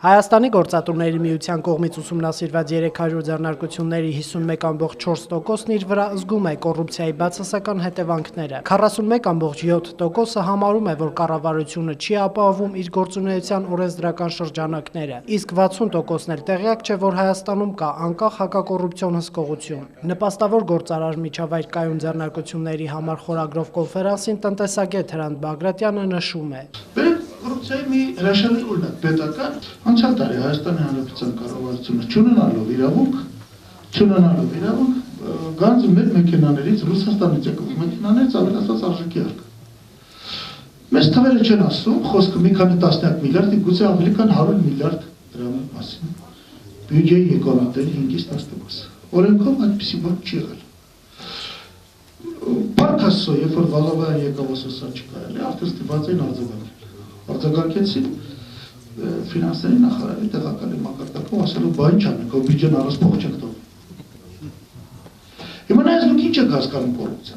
Հայաստանի գործատուների միության կողմից ուսումնասիրված 300 ձեռնարկությունների 51,4%-ն իր վրա զգում է կոռուպցիայի բացասական հետևանքները։ 41,7%-ը համարում է, որ կառավարությունը չի ապահովում իր գործունեության օրենսդրական շրջանակները, իսկ 60%-ն էլ տեղյակ չէ, որ Հայաստանում կա անկախ հակակոռուպցիոն հսկողություն։ Նպաստավոր գործարար միջավայր կայուն ձեռնարկությունների համար խորագրով կոնֆերանսին տնտեսագետ Հրանտ Բագրատյանը նշում է. Կոռուպցիայի մի հրաշալի օրինակ պետական անցյալ տարի Հայաստանի Հանրապետության կառավարությունը չունենալով իրավունք գանձը մեր մեքենաներից Ռուսաստանից եկող մեքենաներից ավելացած արժեքի արկա։ Մեծ թվերը չեն ասում, խոսքը մի քանի տասնյակ միլիարդ, գուցե ավելի քան 100 միլիարդ դրամի մասին։ Բյուջեի եկամուտների 5-ից 10%։ Օրենքով այդպիսի բան չի եղել։ Պարքասո, երբ որ Վալավյան եկավ ասոսա չկարելի, արդեն ստիպված էին արձագանքեցին ֆինանսների նախարարի տեղակալի մակարդակով ասելով, բա ինչ անենք, որ բյուջեն առանց փող չեք տալու։ Հիմա նայած դուք ինչ եք հասկանում կոռուպցիա։